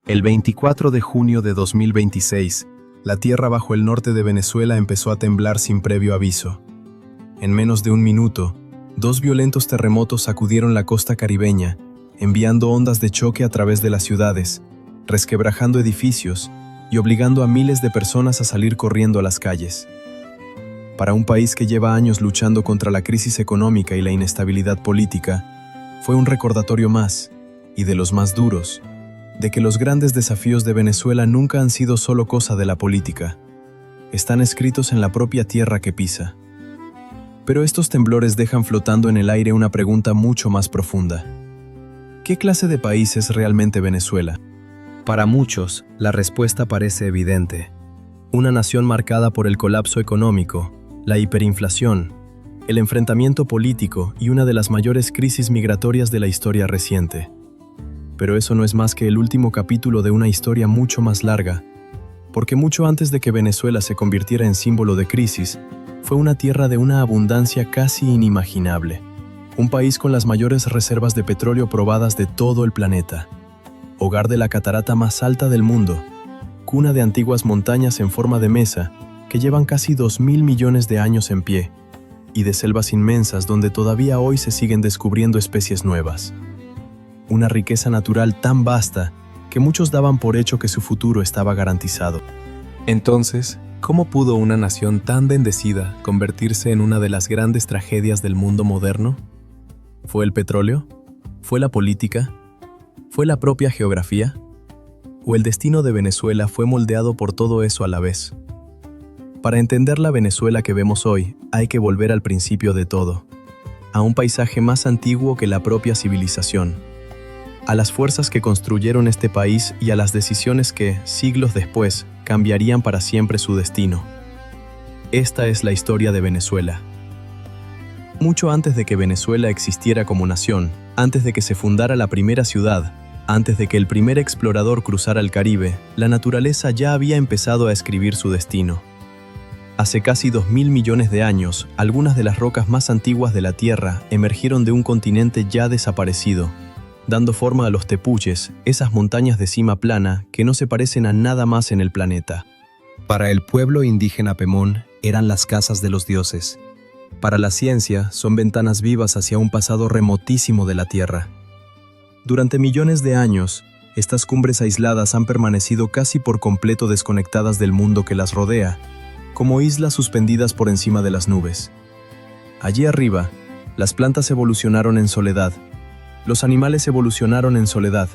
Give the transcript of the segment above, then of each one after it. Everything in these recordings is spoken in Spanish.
El 24 de junio de 2026, la tierra bajo el norte de Venezuela empezó a temblar sin previo aviso. En menos de un minuto, 2 violentos terremotos sacudieron la costa caribeña, enviando ondas de choque a través de las ciudades, resquebrajando edificios y obligando a miles de personas a salir corriendo a las calles. Para un país que lleva años luchando contra la crisis económica y la inestabilidad política, fue un recordatorio más, y de los más duros, de que los grandes desafíos de Venezuela nunca han sido solo cosa de la política. Están escritos en la propia tierra que pisa. Pero estos temblores dejan flotando en el aire una pregunta mucho más profunda. ¿Qué clase de país es realmente Venezuela? Para muchos, la respuesta parece evidente. Una nación marcada por el colapso económico, la hiperinflación, el enfrentamiento político y una de las mayores crisis migratorias de la historia reciente. Pero eso no es más que el último capítulo de una historia mucho más larga, porque mucho antes de que Venezuela se convirtiera en símbolo de crisis, fue una tierra de una abundancia casi inimaginable, un país con las mayores reservas de petróleo probadas de todo el planeta, hogar de la catarata más alta del mundo, cuna de antiguas montañas en forma de mesa que llevan casi 2.000 millones de años en pie, y de selvas inmensas donde todavía hoy se siguen descubriendo especies nuevas. Una riqueza natural tan vasta que muchos daban por hecho que su futuro estaba garantizado. Entonces, ¿cómo pudo una nación tan bendecida convertirse en una de las grandes tragedias del mundo moderno? ¿Fue el petróleo? ¿Fue la política? ¿Fue la propia geografía? ¿O el destino de Venezuela fue moldeado por todo eso a la vez? Para entender la Venezuela que vemos hoy, hay que volver al principio de todo, a un paisaje más antiguo que la propia civilización, a las fuerzas que construyeron este país y a las decisiones que, siglos después, cambiarían para siempre su destino. Esta es la historia de Venezuela. Mucho antes de que Venezuela existiera como nación, antes de que se fundara la primera ciudad, antes de que el primer explorador cruzara el Caribe, la naturaleza ya había empezado a escribir su destino. Hace casi 2.000 millones de años, algunas de las rocas más antiguas de la Tierra emergieron de un continente ya desaparecido, dando forma a los tepuyes, esas montañas de cima plana que no se parecen a nada más en el planeta. Para el pueblo indígena Pemón, eran las casas de los dioses. Para la ciencia, son ventanas vivas hacia un pasado remotísimo de la Tierra. Durante millones de años, estas cumbres aisladas han permanecido casi por completo desconectadas del mundo que las rodea, como islas suspendidas por encima de las nubes. Allí arriba, las plantas evolucionaron en soledad, los animales evolucionaron en soledad,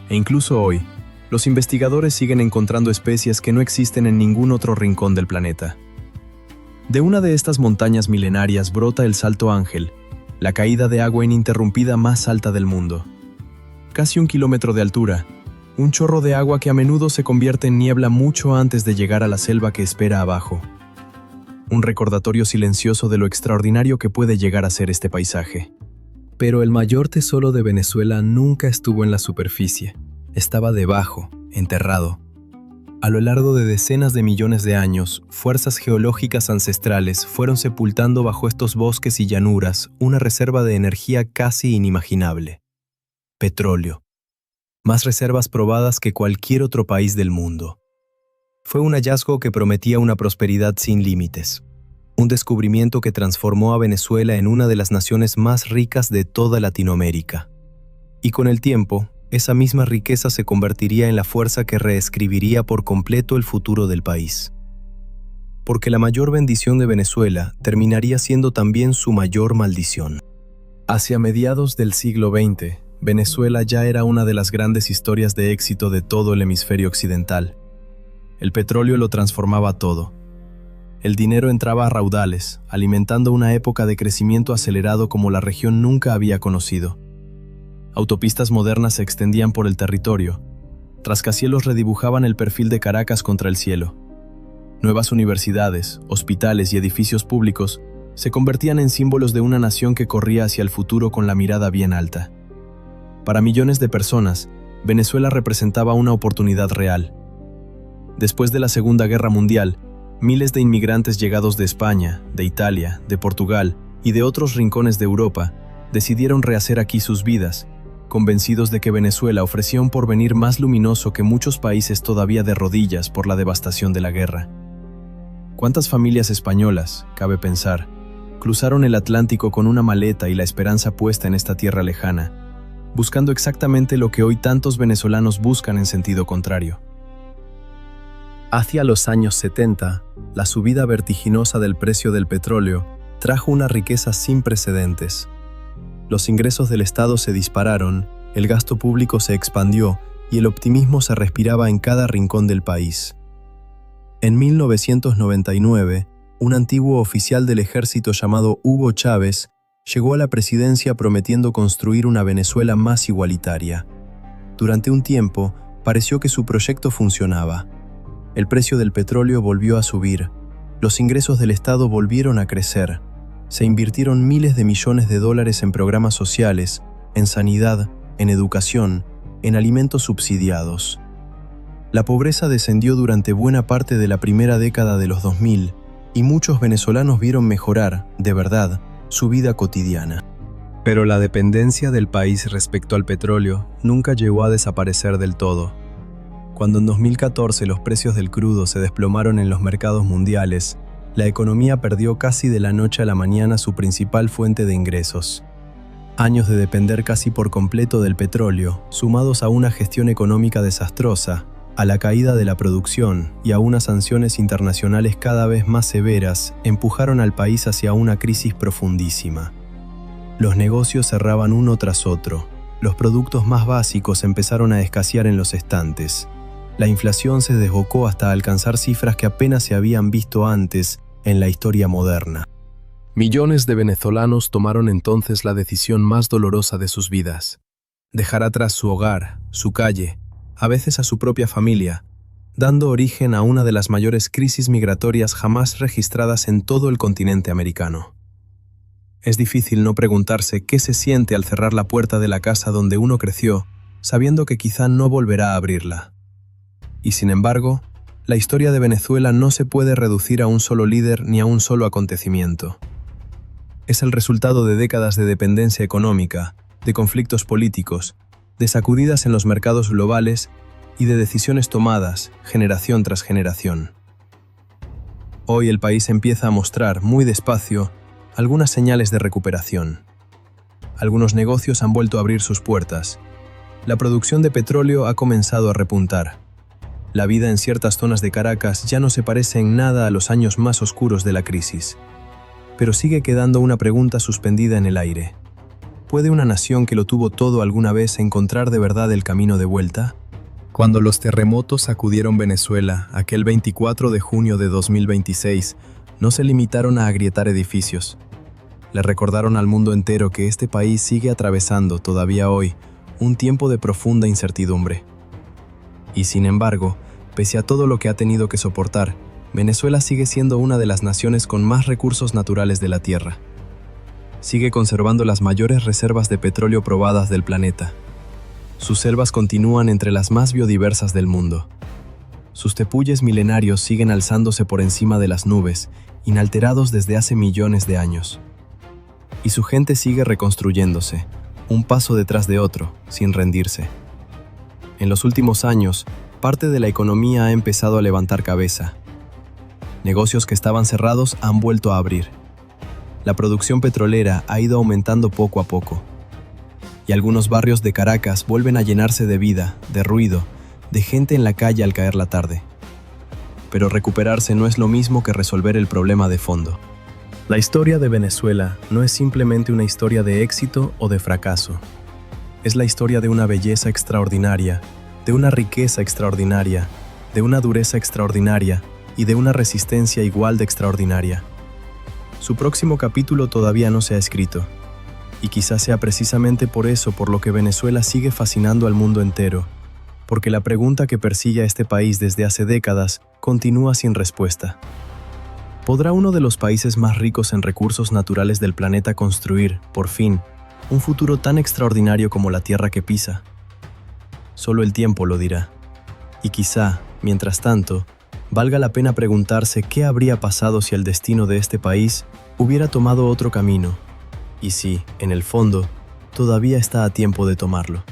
e incluso hoy, los investigadores siguen encontrando especies que no existen en ningún otro rincón del planeta. De una de estas montañas milenarias brota el Salto Ángel, la caída de agua ininterrumpida más alta del mundo. Casi 1 kilómetro de altura, un chorro de agua que a menudo se convierte en niebla mucho antes de llegar a la selva que espera abajo. Un recordatorio silencioso de lo extraordinario que puede llegar a ser este paisaje. Pero el mayor tesoro de Venezuela nunca estuvo en la superficie, estaba debajo, enterrado. A lo largo de decenas de millones de años, fuerzas geológicas ancestrales fueron sepultando bajo estos bosques y llanuras una reserva de energía casi inimaginable. Petróleo. Más reservas probadas que cualquier otro país del mundo. Fue un hallazgo que prometía una prosperidad sin límites. Un descubrimiento que transformó a Venezuela en una de las naciones más ricas de toda Latinoamérica. Y con el tiempo, esa misma riqueza se convertiría en la fuerza que reescribiría por completo el futuro del país. Porque la mayor bendición de Venezuela terminaría siendo también su mayor maldición. Hacia mediados del siglo XX, Venezuela ya era una de las grandes historias de éxito de todo el hemisferio occidental. El petróleo lo transformaba todo. El dinero entraba a raudales, alimentando una época de crecimiento acelerado como la región nunca había conocido. Autopistas modernas se extendían por el territorio. Rascacielos redibujaban el perfil de Caracas contra el cielo. Nuevas universidades, hospitales y edificios públicos se convertían en símbolos de una nación que corría hacia el futuro con la mirada bien alta. Para millones de personas, Venezuela representaba una oportunidad real. Después de la Segunda Guerra Mundial, miles de inmigrantes llegados de España, de Italia, de Portugal y de otros rincones de Europa decidieron rehacer aquí sus vidas, convencidos de que Venezuela ofrecía un porvenir más luminoso que muchos países todavía de rodillas por la devastación de la guerra. ¿Cuántas familias españolas, cabe pensar, cruzaron el Atlántico con una maleta y la esperanza puesta en esta tierra lejana, buscando exactamente lo que hoy tantos venezolanos buscan en sentido contrario? Hacia los años 70, la subida vertiginosa del precio del petróleo trajo una riqueza sin precedentes. Los ingresos del Estado se dispararon, el gasto público se expandió y el optimismo se respiraba en cada rincón del país. En 1999, un antiguo oficial del ejército llamado Hugo Chávez llegó a la presidencia prometiendo construir una Venezuela más igualitaria. Durante un tiempo, pareció que su proyecto funcionaba. El precio del petróleo volvió a subir, los ingresos del Estado volvieron a crecer, se invirtieron miles de millones de dólares en programas sociales, en sanidad, en educación, en alimentos subsidiados. La pobreza descendió durante buena parte de la primera década de los 2000 y muchos venezolanos vieron mejorar, de verdad, su vida cotidiana. Pero la dependencia del país respecto al petróleo nunca llegó a desaparecer del todo. Cuando en 2014 los precios del crudo se desplomaron en los mercados mundiales, la economía perdió casi de la noche a la mañana su principal fuente de ingresos. Años de depender casi por completo del petróleo, sumados a una gestión económica desastrosa, a la caída de la producción y a unas sanciones internacionales cada vez más severas, empujaron al país hacia una crisis profundísima. Los negocios cerraban uno tras otro. Los productos más básicos empezaron a escasear en los estantes. La inflación se desbocó hasta alcanzar cifras que apenas se habían visto antes en la historia moderna. Millones de venezolanos tomaron entonces la decisión más dolorosa de sus vidas: dejar atrás su hogar, su calle, a veces a su propia familia, dando origen a una de las mayores crisis migratorias jamás registradas en todo el continente americano. Es difícil no preguntarse qué se siente al cerrar la puerta de la casa donde uno creció, sabiendo que quizá no volverá a abrirla. Y sin embargo, la historia de Venezuela no se puede reducir a un solo líder ni a un solo acontecimiento. Es el resultado de décadas de dependencia económica, de conflictos políticos, de sacudidas en los mercados globales y de decisiones tomadas, generación tras generación. Hoy el país empieza a mostrar, muy despacio, algunas señales de recuperación. Algunos negocios han vuelto a abrir sus puertas. La producción de petróleo ha comenzado a repuntar. La vida en ciertas zonas de Caracas ya no se parece en nada a los años más oscuros de la crisis. Pero sigue quedando una pregunta suspendida en el aire. ¿Puede una nación que lo tuvo todo alguna vez encontrar de verdad el camino de vuelta? Cuando los terremotos sacudieron Venezuela, aquel 24 de junio de 2026, no se limitaron a agrietar edificios. Le recordaron al mundo entero que este país sigue atravesando, todavía hoy, un tiempo de profunda incertidumbre. Y sin embargo, pese a todo lo que ha tenido que soportar, Venezuela sigue siendo una de las naciones con más recursos naturales de la Tierra. Sigue conservando las mayores reservas de petróleo probadas del planeta. Sus selvas continúan entre las más biodiversas del mundo. Sus tepuyes milenarios siguen alzándose por encima de las nubes, inalterados desde hace millones de años. Y su gente sigue reconstruyéndose, un paso detrás de otro, sin rendirse. En los últimos años, parte de la economía ha empezado a levantar cabeza. Negocios que estaban cerrados han vuelto a abrir. La producción petrolera ha ido aumentando poco a poco. Y algunos barrios de Caracas vuelven a llenarse de vida, de ruido, de gente en la calle al caer la tarde. Pero recuperarse no es lo mismo que resolver el problema de fondo. La historia de Venezuela no es simplemente una historia de éxito o de fracaso. Es la historia de una belleza extraordinaria, de una riqueza extraordinaria, de una dureza extraordinaria y de una resistencia igual de extraordinaria. Su próximo capítulo todavía no se ha escrito, y quizás sea precisamente por eso por lo que Venezuela sigue fascinando al mundo entero, porque la pregunta que persigue a este país desde hace décadas continúa sin respuesta. ¿Podrá uno de los países más ricos en recursos naturales del planeta construir, por fin, un futuro tan extraordinario como la tierra que pisa? Solo el tiempo lo dirá. Y quizá, mientras tanto, valga la pena preguntarse qué habría pasado si el destino de este país hubiera tomado otro camino, y si, en el fondo, todavía está a tiempo de tomarlo.